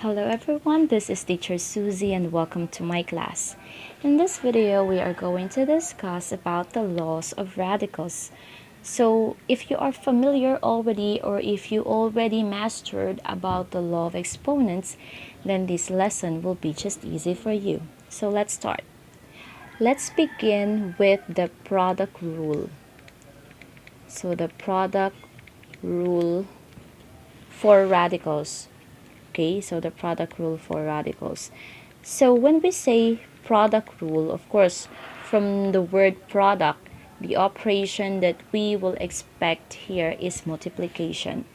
Hello everyone, this is teacher Susie and welcome to my class. In this video, we are going to discuss about the laws of radicals. So if you are familiar already or if you already mastered about the law of exponents, then this lesson will be just easy for you. So let's start. Let's begin with the product rule. So the product rule for radicals. Okay, so the product rule for radicals. So when we say product rule, of course, from the word product, the operation that we will expect here is multiplication.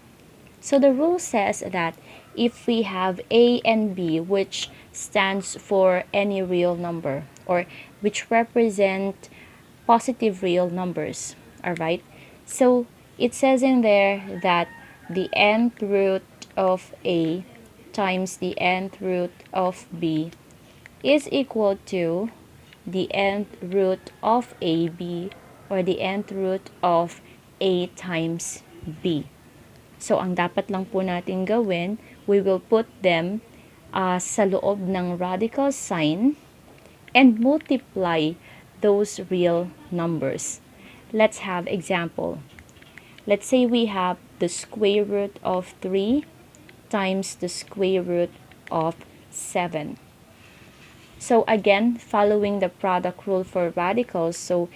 So the rule says that if we have A and B, which stands for any real number or which represent positive real numbers, all right? So it says in there that the nth root of A times the nth root of B is equal to the nth root of AB or the nth root of A times B. So, ang dapat lang po natin gawin, we will put them sa loob ng radical sign and multiply those real numbers. Let's have example. Let's say we have the square root of 3 times the square root of 7. So again, following the product rule for radicals, so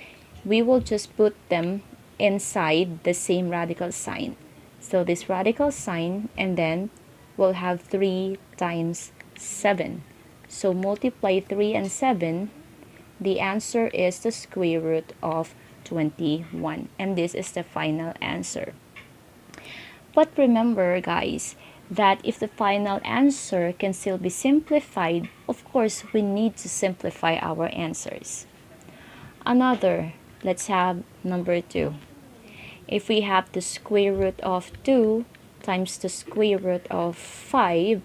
we will just put them inside the same radical sign. So this radical sign, and then we'll have 3 times 7. So multiply 3 and 7, the answer is the square root of 21. And this is the final answer. But remember, guys, that if the final answer can still be simplified, of course, we need to simplify our answers. Another, let's have number 2. If we have the square root of 2 times the square root of 5,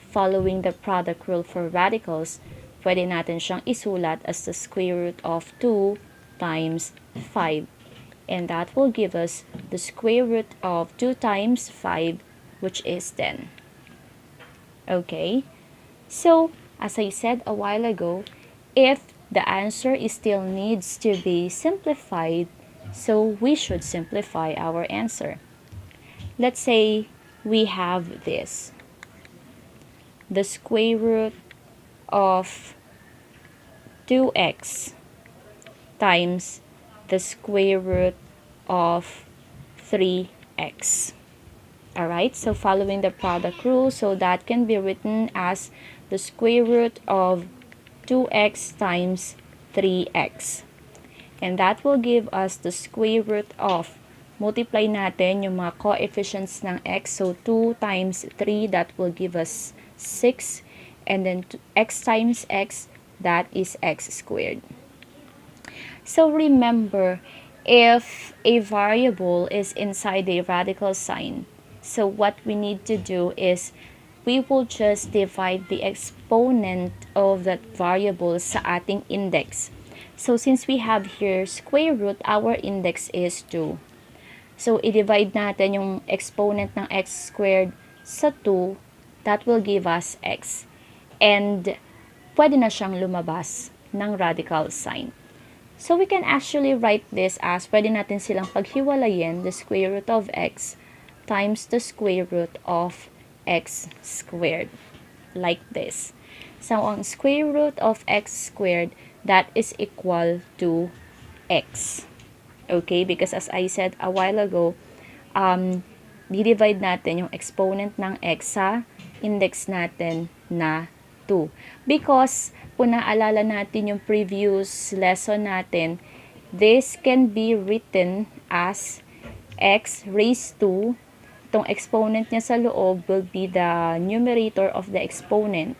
following the product rule for radicals, pwede natin siyang isulat as the square root of 2 times 5. And that will give us the square root of 2 times 5, which is 10. Okay, so as I said a while ago, if the answer is still needs to be simplified, so we should simplify our answer. Let's say we have this. The square root of 2x times the square root of 3x. Alright, so following the product rule, so that can be written as the square root of 2x times 3x. And that will give us the square root of, multiply natin yung mga coefficients ng x, so 2 times 3, that will give us 6. And then x times x, that is x squared. So remember, if a variable is inside a radical sign, so what we need to do is we will just divide the exponent of that variable sa ating index. So since we have here square root, our index is 2. So i-divide natin yung exponent ng x squared sa 2, that will give us x. And pwede na siyang lumabas ng radical sign. So we can actually write this as, pwede natin silang paghiwalayin, the square root of x times the square root of x squared, like this. So ang square root of x squared, that is equal to x. Okay, because as I said a while ago, di-divide natin yung exponent ng x sa index natin na 2. Because, kung naalala natin yung previous lesson natin, this can be written as x raised to, itong exponent niya sa loob will be the numerator of the exponent.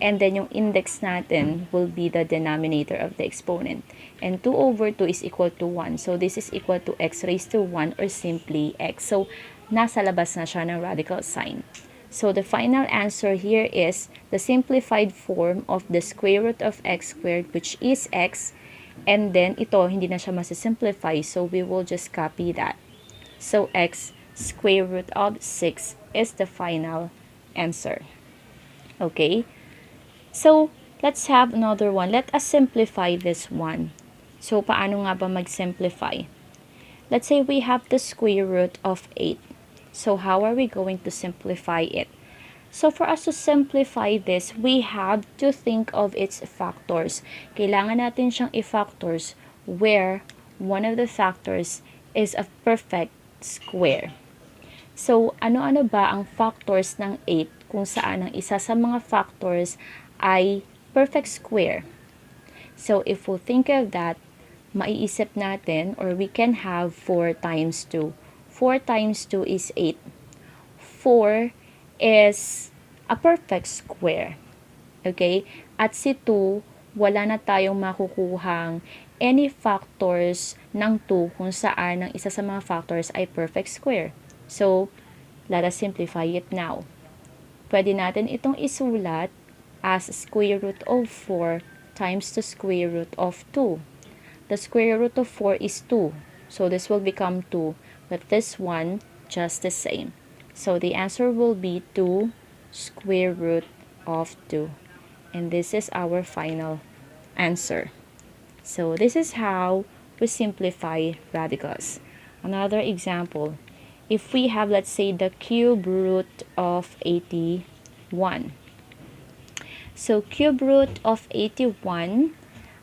And then yung index natin will be the denominator of the exponent. And 2 over 2 is equal to 1. So this is equal to x raised to 1 or simply x. So nasa labas na siya ng radical sign. So the final answer here is the simplified form of the square root of x squared, which is x. And then ito, hindi na siya masisimplify. So we will just copy that. So x square root of 6 is the final answer. Okay? So, let's have another one. Let us simplify this one. So, paano nga ba mag-simplify? Let's say we have the square root of 8. So, how are we going to simplify it? So, for us to simplify this, we have to think of its factors. Kailangan natin siyang i-factors where one of the factors is a perfect square. So, ano-ano ba ang factors ng 8 kung saan ang isa sa mga factors ay perfect square? So, if we think of that, maiisip natin or we can have 4 times 2. 4 times 2 is 8. 4 is a perfect square. Okay? At si 2, wala na tayong makukuhang any factors ng 2 kung saan ang isa sa mga factors ay perfect square. So, let us simplify it now. Pwede natin itong isulat as square root of 4 times the square root of 2. The square root of 4 is 2. So, this will become 2. But this one, just the same. So, the answer will be 2 square root of 2. And this is our final answer. So, this is how we simplify radicals. Another example, if we have, let's say, the cube root of 81. So, cube root of 81,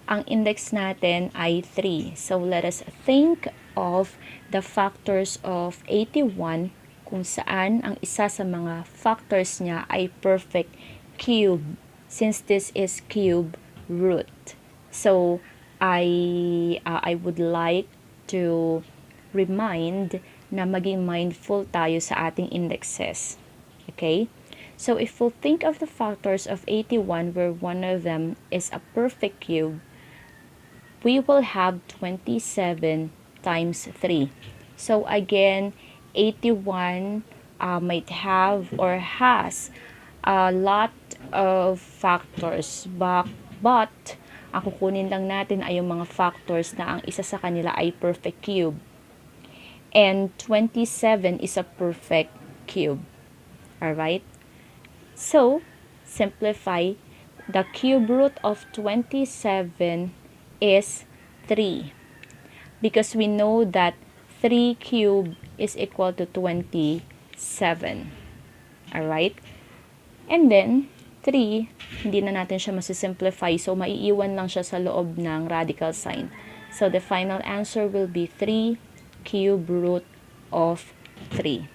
ang index natin ay 3. So, let us think of the factors of 81 kung saan ang isa sa mga factors niya ay perfect cube since this is cube root. So, I would like to remind na maging mindful tayo sa ating indexes. Okay? So, if we'll think of the factors of 81 where one of them is a perfect cube, we will have 27 times 3. So, again, 81 might have or has a lot of factors, but ang kukunin lang natin ay yung mga factors na ang isa sa kanila ay perfect cube. And 27 is a perfect cube. Alright? So, simplify. The cube root of 27 is 3. Because we know that 3 cube is equal to 27. Alright? And then, 3, hindi na natin siya masisimplify. So, maiiwan lang siya sa loob ng radical sign. So, the final answer will be 3 cube root of 3.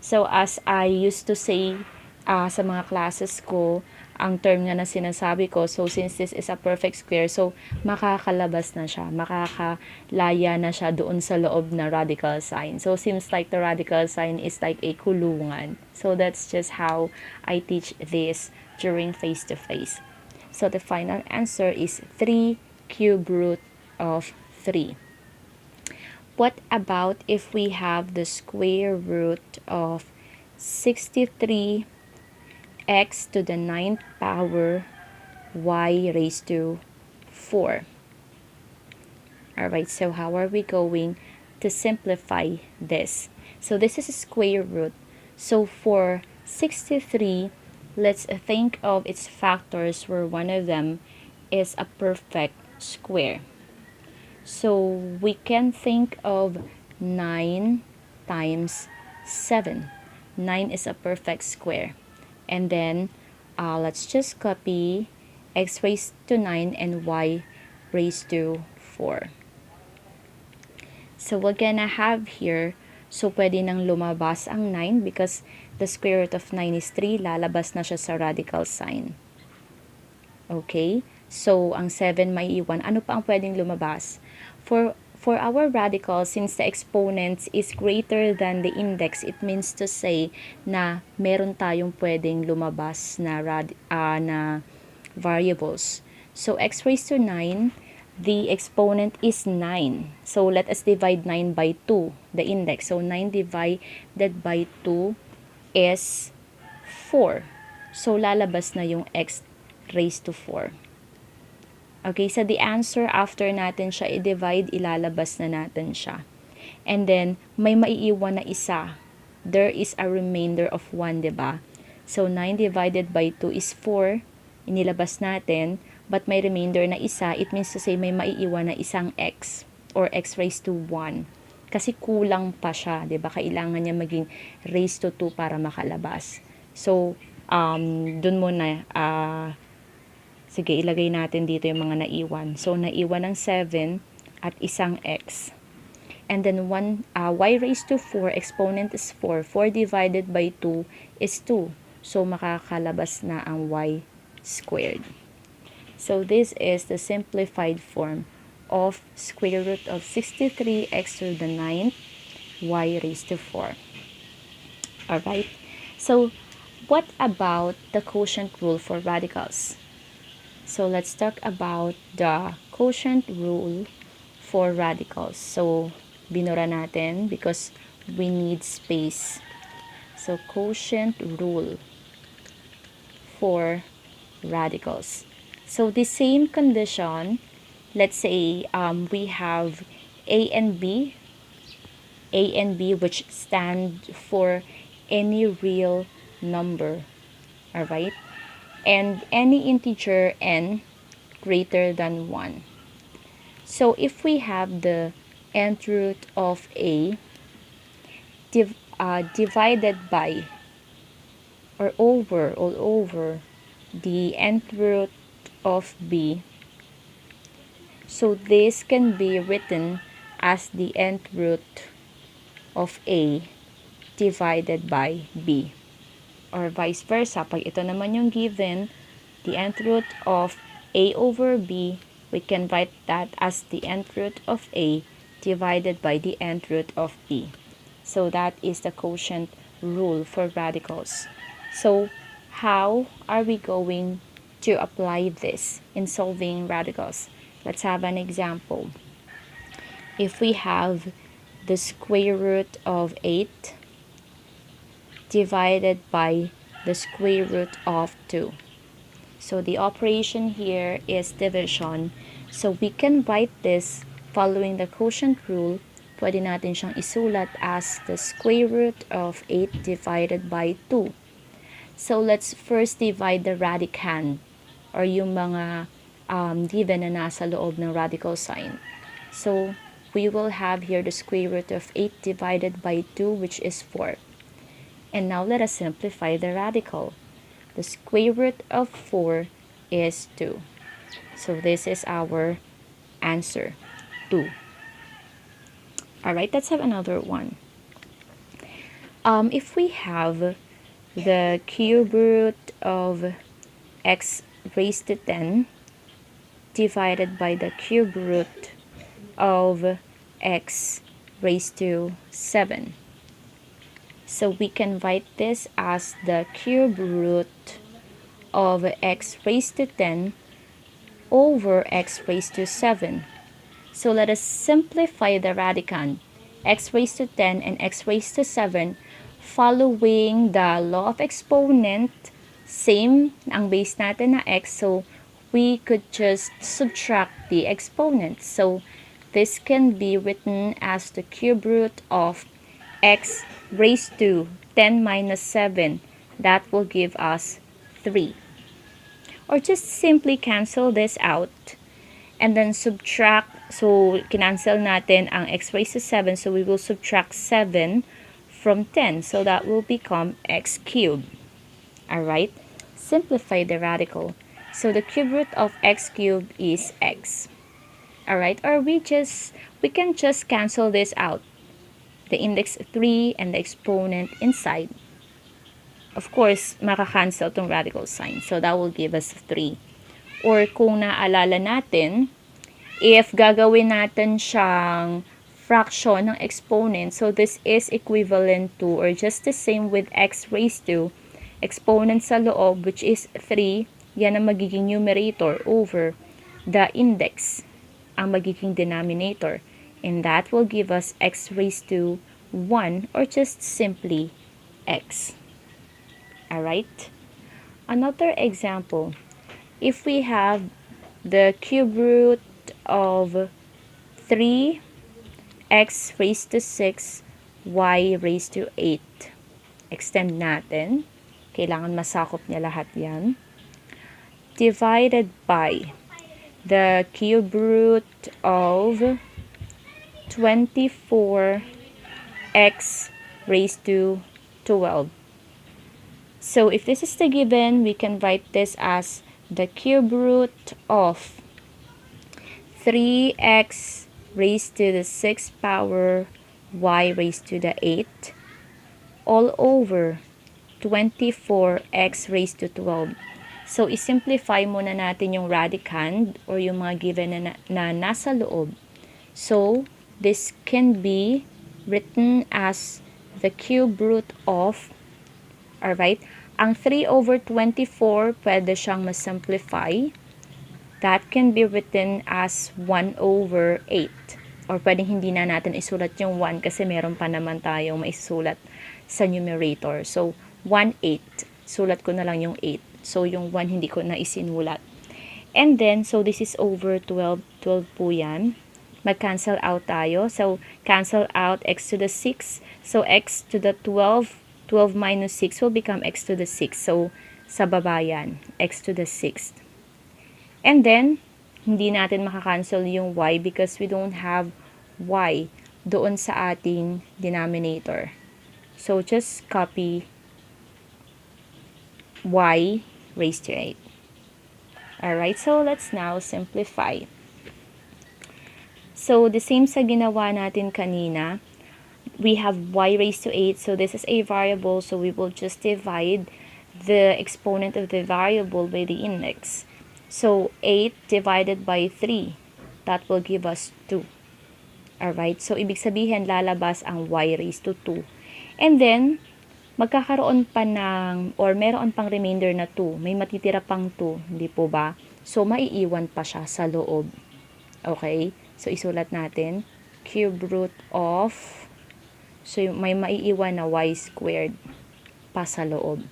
So, as I used to say sa mga classes ko, ang term nga na sinasabi ko, so since this is a perfect square, so makakalabas na siya, makakalaya na siya doon sa loob na radical sign. So, seems like the radical sign is like a kulungan. So, that's just how I teach this during face-to-face. So, the final answer is 3 cube root of 3. What about if we have the square root of 63 x to the 9th power y raised to 4? Alright, so how are we going to simplify this? So this is a square root. So for 63, let's think of its factors where one of them is a perfect square. So we can think of 9 times 7. 9 is a perfect square. And then, let's just copy x raised to 9 and y raised to 4. So we're gonna have here, so pwede nang lumabas ang 9 because the square root of 9 is 3, lalabas na siya sa radical sign. Okay? So, ang 7 may iwan. Ano pa ang pwedeng lumabas? For our radical, since the exponent is greater than the index, it means to say na meron tayong pwedeng lumabas na, na variables. So, x raised to 9, the exponent is 9. So, let us divide 9 by 2, the index. So, 9 divided by 2 is 4. So, lalabas na yung x raised to 4. Okay, so the answer after natin siya i-divide, ilalabas na natin siya. And then, may maiiwan na isa. There is a remainder of 1, diba? So, 9 divided by 2 is 4. Inilabas natin. But may remainder na isa. It means to say may maiiwan na isang x or x raised to 1. Kasi kulang pa siya, 'di ba? Kailangan niya maging raised to 2 para makalabas. So, dun muna, sige, ilagay natin dito yung mga naiwan. So, naiwan ng 7 at isang x. And then, y raised to 4, exponent is 4. 4 divided by 2 is 2. So, makakalabas na ang y squared. So, this is the simplified form of square root of 63x to the 9th y raised to 4. Alright? So, what about the quotient rule for radicals? So, let's talk about the quotient rule for radicals. So, binura natin because we need space. So, quotient rule for radicals. So, the same condition, let's say we have a and b which stand for any real number, alright? And any integer n greater than 1. So, if we have the nth root of a divided by or over all over the nth root of b, so this can be written as the nth root of a divided by b, or vice versa. Pag ito naman yung given, the nth root of a over b, we can write that as the nth root of a divided by the nth root of b. So that is the quotient rule for radicals. So how are we going to apply this in solving radicals? Let's have an example. If we have the square root of 8 divided by the square root of 2. So the operation here is division. So we can write this following the quotient rule. Pwede natin siyang isulat as the square root of 8 divided by 2. So let's first divide the radicand, or yung mga given na nasa loob ng radical sign. So we will have here the square root of 8 divided by 2, which is 4. And now let us simplify the radical. The square root of 4 is 2. So this is our answer, 2. Alright, let's have another one. If we have the cube root of x raised to 10 divided by the cube root of x raised to 7. So we can write this as the cube root of x raised to 10 over x raised to 7. So let us simplify the radicand, x raised to 10 and x raised to 7, following the law of exponent. Same ang base natin na x, so we could just subtract the exponents. So this can be written as the cube root of x raised to 10 minus 7. That will give us 3. Or just simply cancel this out and then subtract. So kinancel natin ang x raised to 7, so we will subtract 7 from 10. So that will become x cubed. Alright? Simplify the radical. So the cube root of x cubed is x. Alright? Or we can just cancel this out. The index 3 and the exponent inside. Of course, makakancel tong radical sign. So that will give us 3. Or kung naalala natin, if gagawin natin siyang fraction ng exponent, so this is equivalent to or just the same with x raised to exponent sa loob, which is 3, yan ang magiging numerator over the index, ang magiging denominator. And that will give us x raised to 1 or just simply x. Alright? Another example, if we have the cube root of 3 x raised to 6 y raised to 8. Extend natin. Kailangan masakop niya lahat yan. Divided by the cube root of 24x raised to 12. So if this is the given, we can write this as the cube root of 3x raised to the 6th power y raised to the 8 all over 24x raised to 12. So, isimplify muna natin yung radicand or yung mga given na nasa loob. So, this can be written as the cube root of, alright, ang 3 over 24, pwede siyang masimplify. That can be written as 1 over 8. Or pwedeng hindi na natin isulat yung 1 kasi meron pa naman tayong maisulat sa numerator. So, 1/8. Sulat ko na lang yung 8. So, yung 1 hindi ko na isinulat. And then, so this is over 12. 12 po yan. Mag-cancel out tayo. So, cancel out x to the 6. So, x to the 12. 12 minus 6 will become x to the 6. So, sa baba yan. X to the 6th. And then, hindi natin makakancel yung y because we don't have y doon sa ating denominator. So, just copy y raised to 8. Alright, so let's now simplify. So, the same sa ginawa natin kanina. We have y raised to 8. So, this is a variable. So, we will just divide the exponent of the variable by the index. So, 8 divided by 3. That will give us 2. Alright, so ibig sabihin lalabas ang y raised to 2. And then, magkakaroon pa ng, or meron pang remainder na 2. May matitira pang 2, hindi po ba? So, maiiwan pa siya sa loob. Okay? So, isulat natin, cube root of, so may maiiwan na y squared pa sa loob.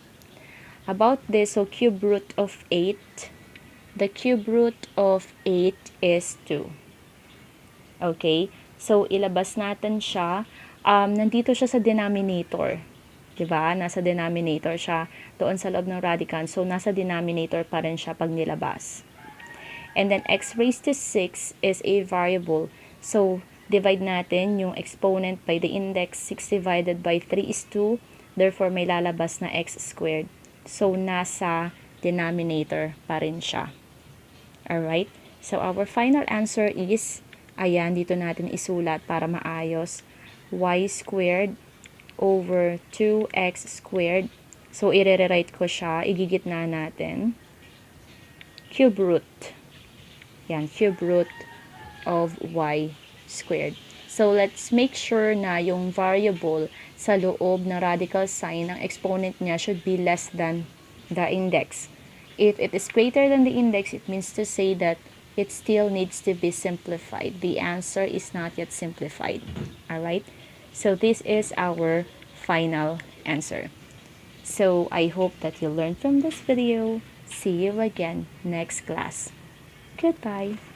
About this, so cube root of 8, the cube root of 8 is 2. Okay? So, ilabas natin siya. Nandito siya sa denominator. Diba? Nasa denominator siya doon sa loob ng radicand. So, nasa denominator pa rin siya pag nilabas. And then, x raised to 6 is a variable. So, divide natin yung exponent by the index. 6 divided by 3 is 2. Therefore, may lalabas na x squared. So, nasa denominator pa rin siya. Alright? So, our final answer is, ayan, dito natin isulat para maayos. Y squared over 2x squared. So, i-rewrite ko siya. Igigitna natin. Cube root. Yan, cube root of y squared. So, let's make sure na yung variable sa loob na radical sign ng exponent niya should be less than the index. If it is greater than the index, it means to say that it still needs to be simplified. The answer is not yet simplified. Alright? So, this is our final answer. So, I hope that you learned from this video. See you again next class. Goodbye.